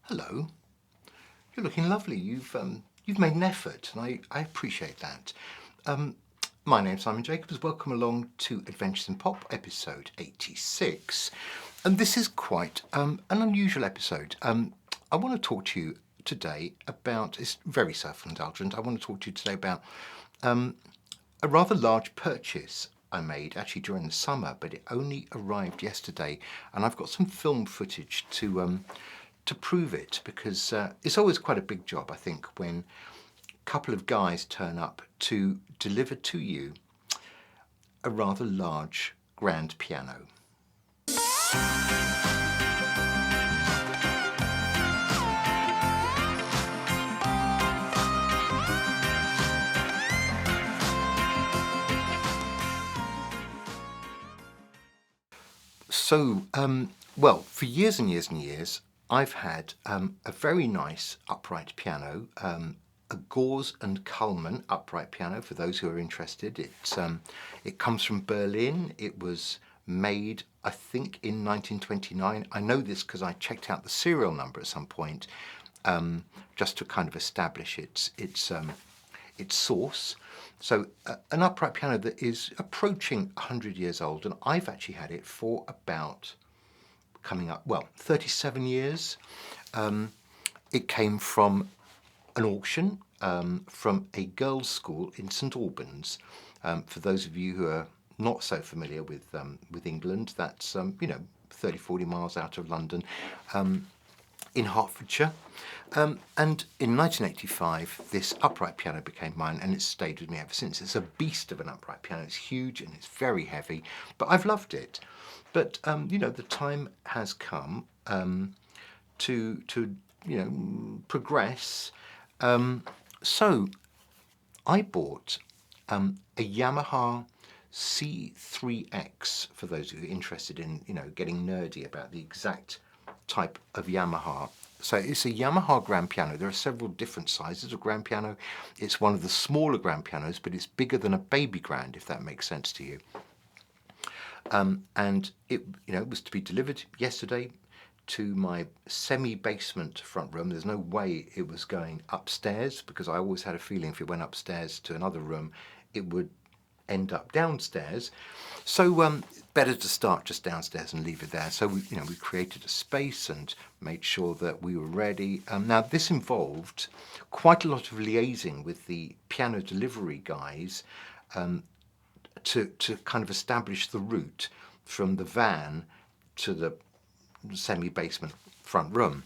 Hello. You're looking lovely. You've made an effort, and I appreciate that. Um, my name's Simon Jacobs. Welcome along to Adventures in Pop, episode 86. And this is quite an unusual episode. I want to talk to you today about, it's very self-indulgent, I want to talk to you today about a rather large purchase I made actually during the summer, but it only arrived yesterday, and I've got some film footage to prove it, because it's always quite a big job, I think, when a couple of guys turn up to deliver to you a rather large grand piano. So, well, for years and years and years, I've had a very nice upright piano, a Gauss and Kullmann upright piano, for those who are interested. It comes from Berlin. It was made, I think, in 1929. I know this because I checked out the serial number at some point, just to kind of establish its source. So an upright piano that is approaching 100 years old, and I've actually had it for about, coming up, well, 37 years. It came from an auction from a girls' school in St Albans. For those of you who are not so familiar with England, that's 30-40 miles out of London, in Hertfordshire. And in 1985, this upright piano became mine, and it's stayed with me ever since. It's a beast of an upright piano. It's huge and it's very heavy, but I've loved it. But the time has come to progress. So I bought a Yamaha C3X, for those who are interested in getting nerdy about the exact type of Yamaha. So it's a Yamaha grand piano. There are several different sizes of grand piano. It's one of the smaller grand pianos, but it's bigger than a baby grand, if that makes sense to you. And it was to be delivered yesterday to my semi-basement front room. There's no way it was going upstairs, because I always had a feeling if it went upstairs to another room, it would end up downstairs. So better to start just downstairs and leave it there. So we created a space and made sure that we were ready. Now this involved quite a lot of liaising with the piano delivery guys to kind of establish the route from the van to the semi-basement front room.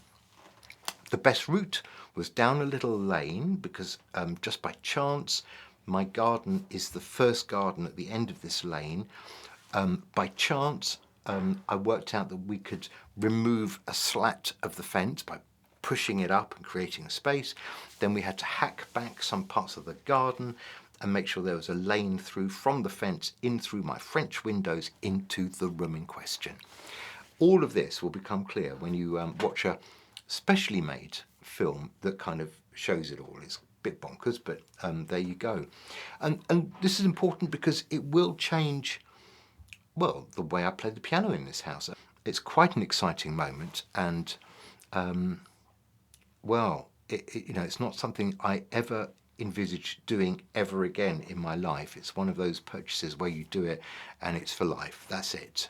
The best route was down a little lane, because just by chance my garden is the first garden at the end of this lane. By chance, I worked out that we could remove a slat of the fence by pushing it up and creating a space. Then we had to hack back some parts of the garden and make sure there was a lane through from the fence in through my French windows into the room in question. All of this will become clear when you watch a specially made film that kind of shows it all. It's a bit bonkers, but there you go. And this is important because it will change, well, the way I play the piano in this house. It's quite an exciting moment, and well, it's not something I ever envisage doing ever again in my life. It's one of those purchases where you do it and it's for life. That's it.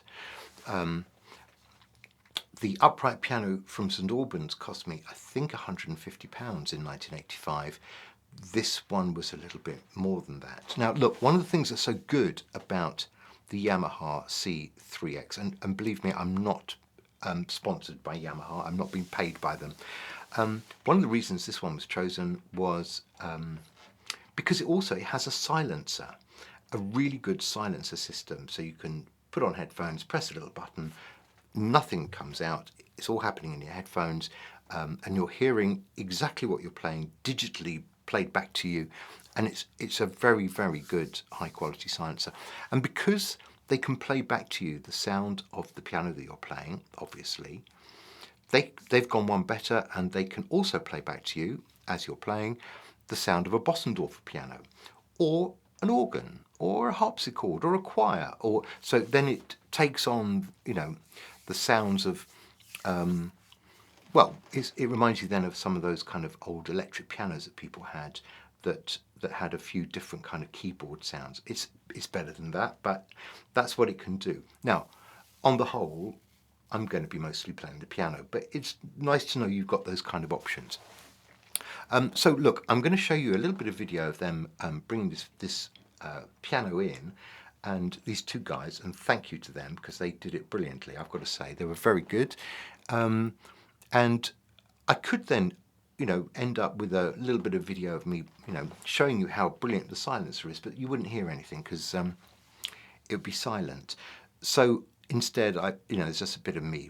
The upright piano from St Albans cost me, I think, £150 in 1985. This one was a little bit more than that. Now, look, one of the things that's so good about the Yamaha C3X, and believe me, I'm not sponsored by Yamaha, I'm not being paid by them. One of the reasons this one was chosen was because it has a silencer, a really good silencer system. So you can put on headphones, press a little button, nothing comes out. It's all happening in your headphones, and you're hearing exactly what you're playing digitally played back to you. And it's a very, very good high quality silencer. And because they can play back to you the sound of the piano that you're playing, obviously, they've gone one better, and they can also play back to you, as you're playing, the sound of a Bossendorfer piano, or an organ, or a harpsichord, or a choir. So then it takes on, the sounds of well, it reminds you then of some of those kind of old electric pianos that people had that had a few different kind of keyboard sounds. It's better than that, but that's what it can do. Now, on the whole, I'm going to be mostly playing the piano, but it's nice to know you've got those kind of options. So look, I'm going to show you a little bit of video of them bringing this piano in, and these two guys, and thank you to them because they did it brilliantly. I've got to say they were very good, and I could then, end up with a little bit of video of me, showing you how brilliant the silencer is, but you wouldn't hear anything because it would be silent. So instead, there's just a bit of me,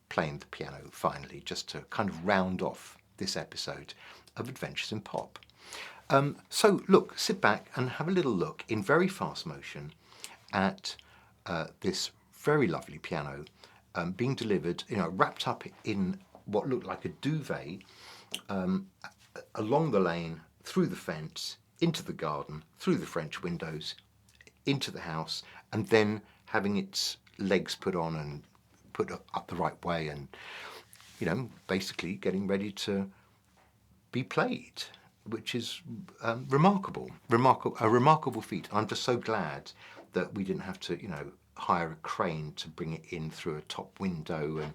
playing the piano finally, just to kind of round off this episode of Adventures in Pop. So look, sit back and have a little look in very fast motion at this very lovely piano being delivered, wrapped up in what looked like a duvet, along the lane, through the fence, into the garden, through the French windows, into the house, and then having its legs put on and put up the right way, and basically getting ready to be played, which is a remarkable feat. I'm just so glad that we didn't have to hire a crane to bring it in through a top window and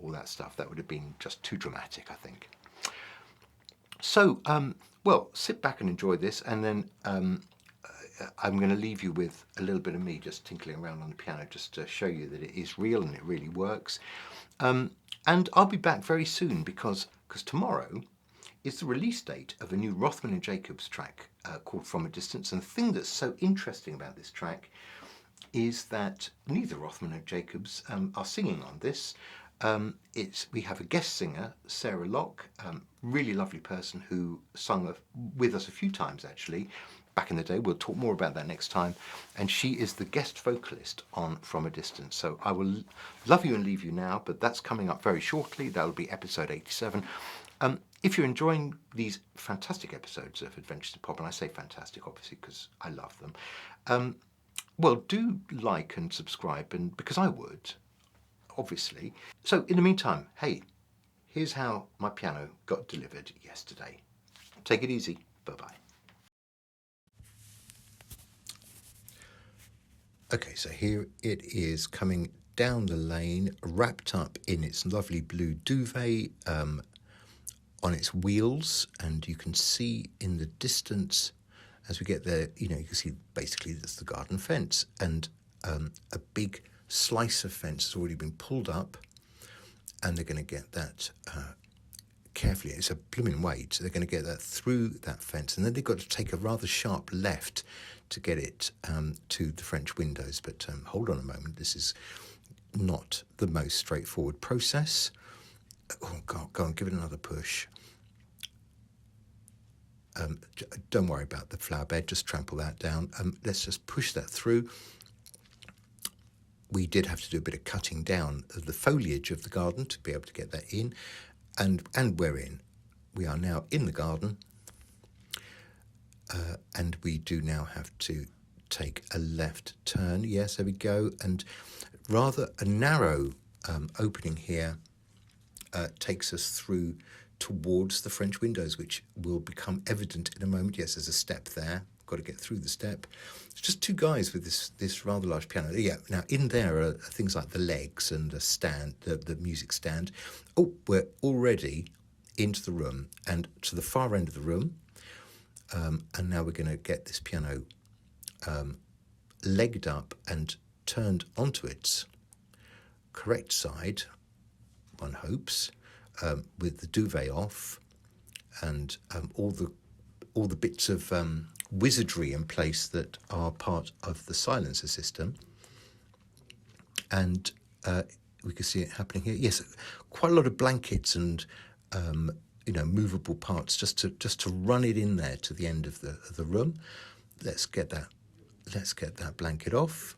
all that stuff. That would have been just too dramatic, I think. So well, sit back and enjoy this, and then I'm going to leave you with a little bit of me just tinkling around on the piano, just to show you that it is real and it really works. And I'll be back very soon because tomorrow is the release date of a new Rothman and Jacobs track called From a Distance. And the thing that's so interesting about this track is that neither Rothman or Jacobs are singing on this. We have a guest singer, Sarah Locke, really lovely person who sung with us a few times actually back in the day. We'll talk more about that next time. And she is the guest vocalist on From a Distance. So I will love you and leave you now, but that's coming up very shortly. That'll be episode 87. If you're enjoying these fantastic episodes of Adventures in Pop, and I say fantastic obviously because I love them, well, do like and subscribe, and because I would, obviously. So in the meantime, hey, here's how my piano got delivered yesterday. Take it easy. Bye-bye. Okay, so here it is coming down the lane, wrapped up in its lovely blue duvet, on its wheels, and you can see in the distance as we get there, you can see basically that's the garden fence, and a big slice of fence has already been pulled up, and they're going to get that carefully. It's a blooming weight, so they're going to get that through that fence, and then they've got to take a rather sharp left to get it to the French windows. But hold on a moment, this is not the most straightforward process. Oh God, go on, give it another push. Don't worry about the flower bed, just trample that down. Let's just push that through. We did have to do a bit of cutting down of the foliage of the garden to be able to get that in, and we're in. We are now in the garden, and we do now have to take a left turn. Yes, there we go, and rather a narrow opening here takes us through towards the French windows, which will become evident in a moment. Yes, there's a step there. Got to get through the step. It's just two guys with this rather large piano. Yeah, now in there are things like the legs and the stand, the music stand. Oh, we're already into the room and to the far end of the room. And now we're going to get this piano legged up and turned onto its correct side, one hopes, with the duvet off, and all the bits of wizardry in place that are part of the silencer system. And we can see it happening here. Yes, quite a lot of blankets and movable parts just to run it in there to the end of the room. Let's get that blanket off.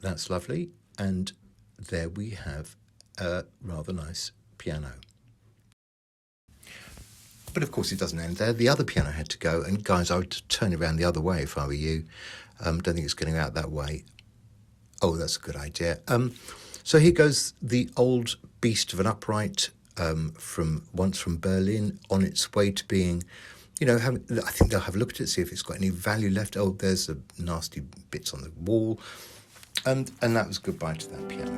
That's lovely. And there we have a rather nice piano. But of course it doesn't end there. The other piano had to go, and guys, I would turn it around the other way if I were you. Don't think it's getting out that way. Oh, that's a good idea. So here goes the old beast of an upright from Berlin, on its way to being, I think they'll have a look at it, see if it's got any value left. Oh, there's the nasty bits on the wall. And that was goodbye to that piano.